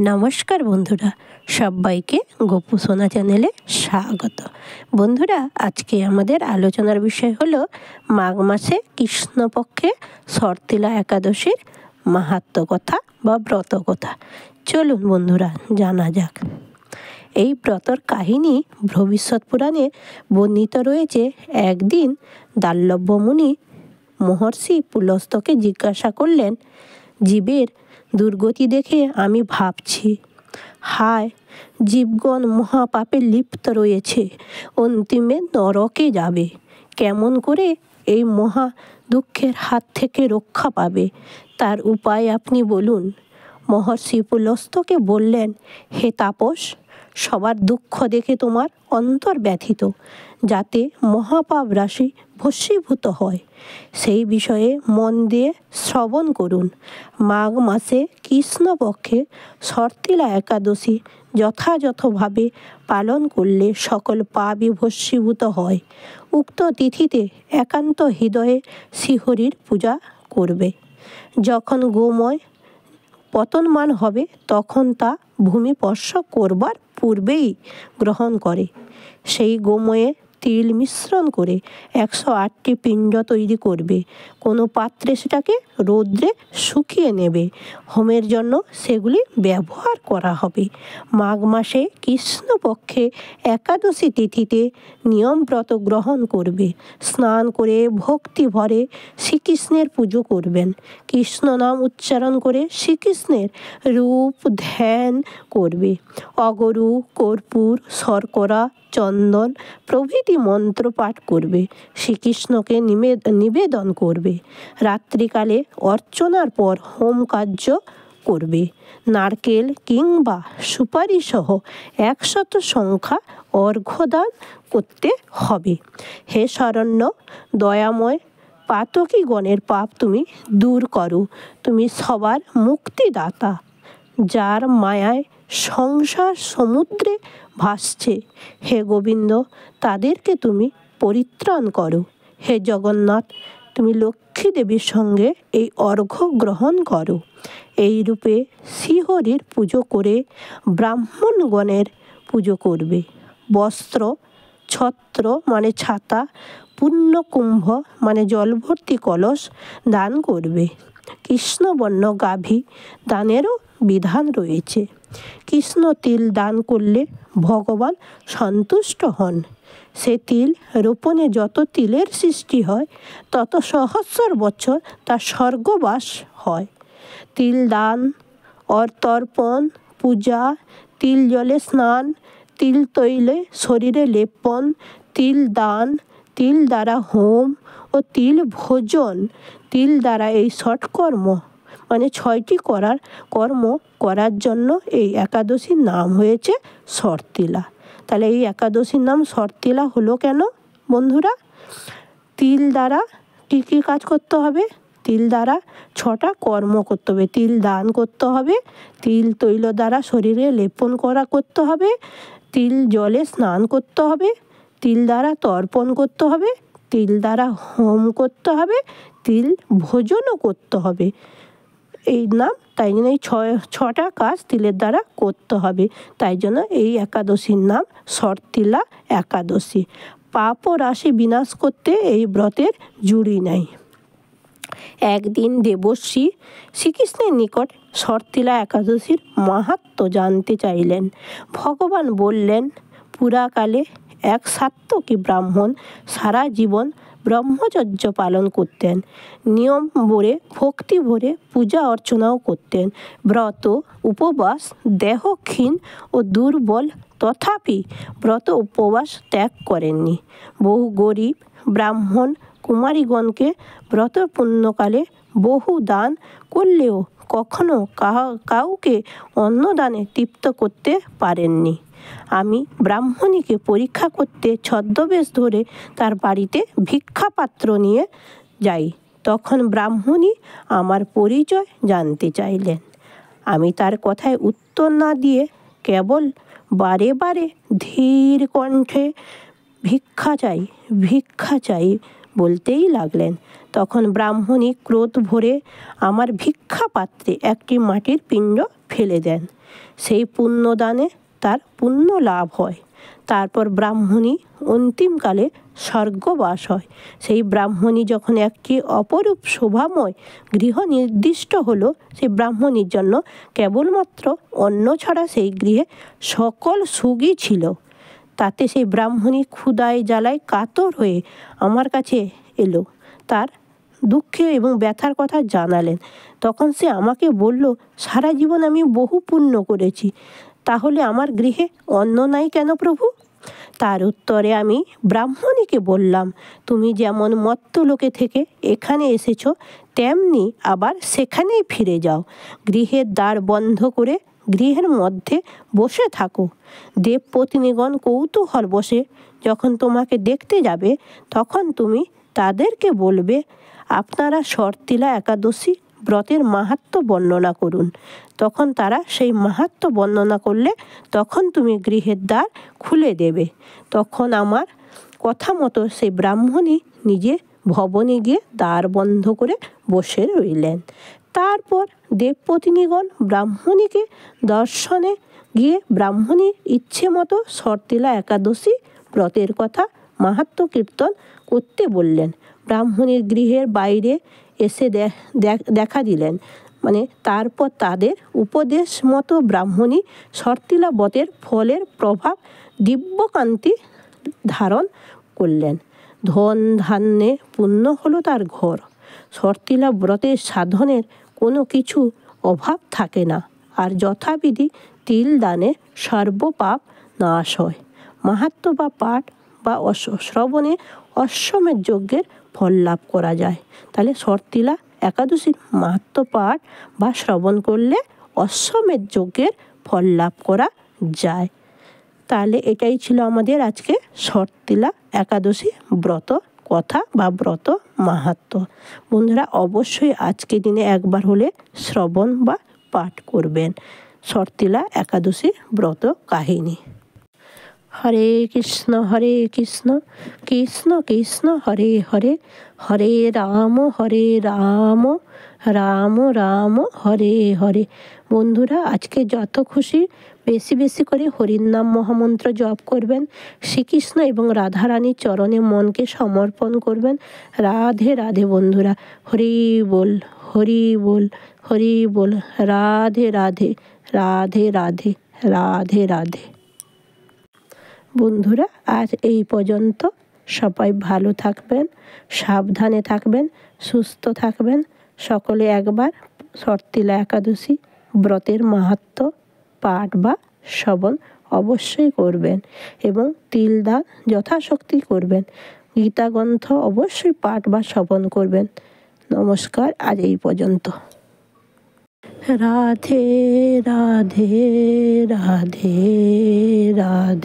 নমস্কার বন্ধুরা, সবাইকে গোপু সোনা চ্যানেলে স্বাগত। বন্ধুরা, আজকে আমাদের আলোচনার বিষয় হলো মাঘ মাসে কৃষ্ণপক্ষে শর্তিলা একাদশীর মাহাত্ম্য কথা বা ব্রত কথা। চলুন বন্ধুরা জানা যাক। এই ব্রতর কাহিনী ভবিষ্যৎ পুরাণে বর্ণিত রয়েছে। একদিন দাল্লভ্য মুনি মহর্ষি পুলস্তকে জিজ্ঞাসা করলেন, জীবের দুর্গতি দেখে আমি ভাবছি, হায়, জীবগণ মহাপাপে লিপ্ত রয়েছে, অন্তিমে নরকে যাবে। কেমন করে এই মহা দুঃখের হাত থেকে রক্ষা পাবে, তার উপায় আপনি বলুন। মহর্ষি পুলস্তকে বললেন, হে তাপস, সবার দুঃখ দেখে তোমার অন্তর ব্যথিত, যাতে মহাপাপ রাশি ভস্মীভূত হয়, সেই বিষয়ে মন দিয়ে শ্রবণ করুন। মাঘ মাসে কৃষ্ণপক্ষে শর্তিলা একাদশী যথাযথভাবে পালন করলে সকল পাপই ভস্মীভূত হয়। উক্ত তিথিতে একান্ত হৃদয়ে শ্রীহরির পূজা করবে। যখন গোময় পতনমান হবে তখন তা ভূমিস্পর্শ করবার পূর্বেই গ্রহণ করে। সেই গোময়ে তিল মিশ্রণ করে 108টি পিণ্ড তৈরি করবে। কোনো পাত্রে সেটাকে রৌদ্রে শুকিয়ে নেবে। হোমের জন্য সেগুলি ব্যবহার করা হবে। মাঘ মাসে কৃষ্ণপক্ষে একাদশী তিথিতে নিয়ম ব্রত গ্রহণ করবে। স্নান করে ভক্তি ভরে শ্রীকৃষ্ণের পুজো করবেন। কৃষ্ণ নাম উচ্চারণ করে শ্রীকৃষ্ণের রূপ ধ্যান করবে। অগরু, কর্পূর, শর্করা, চন্দন প্রভৃতি মন্ত্র পাঠ করবে। শ্রীকৃষ্ণকে নিবেদন করবে। রাত্রিকালে অর্চনার পর হোম কার্য করবে। নারকেল কিংবা সুপারি সহ 100 সংখ্যা অর্ঘ্যদান করতে হবে। হে শরণ্য দয়াময়, পাতকীগণের পাপ তুমি দূর করো। তুমি সবার মুক্তিদাতা, যার মায়ায় সংসার সমুদ্রে ভাসছে। হে গোবিন্দ, তাদেরকে তুমি পরিত্রাণ করো। হে জগন্নাথ, তুমি লক্ষ্মী দেবীর সঙ্গে এই অর্ঘ্য গ্রহণ করো। এই রূপে শ্রীহরির পুজো করে ব্রাহ্মণগণের পুজো করবে। বস্ত্র, ছত্র মানে ছাতা, পুণ্যকুম্ভ মানে জলভর্তি কলস দান করবে। কৃষ্ণবর্ণ গাভী দানেরও বিধান রয়েছে। কৃষ্ণ তিল দান করলে ভগবান সন্তুষ্ট হন। সে তিল রোপণে যত তিলের সৃষ্টি হয়, তত সহস্র বছর তার স্বর্গবাস হয়। তিল দান, অর্তর্পণ, পূজা, তিল জলে স্নান, তিল তৈলে শরীরে লেপন, তিল দান, তিল দ্বারা হোম ও তিল ভোজন, তিল দ্বারা এই ষটকর্ম মানে 6টি কর্ম করার জন্য এই একাদশীর নাম হয়েছে শর্তিলা। তাহলে এই একাদশীর নাম শর্তিলা হলো কেন বন্ধুরা? তিল দ্বারা কী কী কাজ করতে হবে? তিল দ্বারা 6টা কর্ম করতে হবে। তিল দান করতে হবে, তিল তৈল দ্বারা শরীরে লেপন করতে হবে, তিল জলে স্নান করতে হবে, তিল দ্বারা তর্পণ করতে হবে, তিল দ্বারা হোম করতে হবে, তিল ভোজনও করতে হবে। এই নাম, তাই জন্য এই 6টা কাজ তিলের দ্বারা করতে হবে। তাই জন্য এই একাদশীর নাম শর্তিলা একাদশী। পাপ ও রাশি বিনাশ করতে এই ব্রতের জুড়ি নেই। একদিন দেবর্ষি শ্রীকৃষ্ণের নিকট শর্তিলা একাদশীর মাহাত্ম্য জানতে চাইলেন। ভগবান বললেন, পুরাকালে এক সাত্ত্বিক ব্রাহ্মণ সারা জীবন ব্রহ্মচর্য পালন করতেন। নিয়ম ভরে ভক্তি ভরে পূজা অর্চনাও করতেন। ব্রত উপবাস দেহ ক্ষীণ ও দুর্বল, তথাপি ব্রত উপবাস ত্যাগ করেননি। বহু গরিব ব্রাহ্মণ কুমারীগণকে ব্রত পুণ্যকালে বহু দান করলেও কখনো কাউকে অন্নদানে তৃপ্ত করতে পারেননি। আমি ব্রাহ্মণীকে পরীক্ষা করতে ছদ্মবেশ ধরে তার বাড়িতে ভিক্ষাপাত্র নিয়ে যাই। তখন ব্রাহ্মণী আমার পরিচয় জানতে চাইলেন। আমি তার কথায় উত্তর না দিয়ে কেবল বারে বারে ধীর কণ্ঠে ভিক্ষা চাই, ভিক্ষা চাই বলতেই লাগলেন। তখন ব্রাহ্মণী ক্রোধ ভরে আমার ভিক্ষা পাত্রে একটি মাটির পিণ্ড ফেলে দেন। সেই পুণ্যদানে তার পুণ্য লাভ হয়। তারপর ব্রাহ্মণী অন্তিমকালে স্বর্গবাস হয়। সেই ব্রাহ্মণী যখন একটি অপরূপ শোভাময় গৃহ নির্দিষ্ট হলো, সেই ব্রাহ্মণীর জন্য কেবলমাত্র অন্ন ছাড়া সেই গৃহে সকল সুখই ছিল। তাতে সেই ব্রাহ্মণী ক্ষুধায় জ্বালায় কাতর হয়ে আমার কাছে এলো, তার দুঃখে এবং ব্যথার কথা জানালেন। তখন সে আমাকে বলল, সারা জীবন আমি বহু পুণ্য করেছি, তাহলে আমার গৃহে অন্ন নাই কেন প্রভু? তার উত্তরে আমি ব্রাহ্মণীকে বললাম, তুমি যেমন মর্ত্যলোকে থেকে এখানে এসেছো, তেমনি আবার সেখানেই ফিরে যাও। গৃহের দ্বার বন্ধ করে গৃহের মধ্যে বসে থাকো। দেবপত্নীগণ কৌতূহল বসে যখন তোমাকে দেখতে যাবে, তখন তুমি তাদেরকে বলবে, আপনারা শর্তিলা একাদশী ব্রতের মাহাত্ম্য বর্ণনা করুন। তখন তারা সেই মাহাত্ম্য বর্ণনা করলে তখন তুমি গৃহের দ্বার খুলে দেবে। তখন আমার কথা মতো সেই ব্রাহ্মণী নিজে ভবনে গিয়ে দ্বার বন্ধ করে বসে রইলেন। তারপর দেবপত্নীগণ ব্রাহ্মণীকে দর্শনে গিয়ে ব্রাহ্মণীর ইচ্ছে মতো শর্তিলা একাদশী ব্রতের কথা মাহাত্ম্য কীর্তন করতে বললেন। ব্রাহ্মণীর গৃহের বাইরে এসে দেখা দিলেন। তারপর তাদের উপদেশ মতো ব্রাহ্মণী শর্তিলা ব্রতের ফলের প্রভাব দিব্যকান্তি ধারণ করলেন। ধন ধান্যে পূর্ণ হলো তার ঘর। শর্তিলা ব্রতের সাধনের কোনো কিছু অভাব থাকে না। আর যথাবিধি তিল দানে সর্বপাপ নাশ হয়। মাহাত্ম্য বা পাঠ বা শ্রবণে অশ্বমেধ যজ্ঞের ফল লাভ করা যায়। তাহলে শর্তিলা একাদশীর মাহাত্ম্য পাঠ বা শ্রবণ করলে অশ্বমেধ যজ্ঞের ফল লাভ করা যায়। তাহলে এটাই ছিল আমাদের আজকে শর্তিলা একাদশী ব্রত কথা বা ব্রত মাহাত্ম্য। বন্ধুরা, অবশ্যই আজকে দিনে একবার হলে শ্রবণ বা পাঠ করবেন শর্তিলা একাদশী ব্রত কাহিনী। হরে কৃষ্ণ কৃষ্ণ কৃষ্ণ হরে হরে, হরে রাম রাম রাম হরে হরে। বন্ধুরা, আজকে যত খুশি বেশি বেশি করে হরির নাম মহামন্ত্র জপ করবেন। শ্রীকৃষ্ণ এবং রাধারানীর চরণে মনকে সমর্পণ করবেন। রাধে রাধে বন্ধুরা। হরি বল হরি বল হরি বল। রাধে রাধে রাধে রাধে রাধে রাধে। বন্ধুরা, আজ এই পর্যন্ত। সবাই ভালো থাকবেন, সাবধানে থাকবেন, সুস্থ থাকবেন। সকলে একবার শর্তিলা একাদশী ব্রতের মাহাত্ম্য পাঠ বা শ্রবণ অবশ্যই করবেন এবং তিল দান যথাশক্তি করবেন। গীতা গ্রন্থ অবশ্যই পাঠ বা শ্রবণ করবেন। নমস্কার, আজ এই পর্যন্ত। রাধে রাধে রাধে রাধে।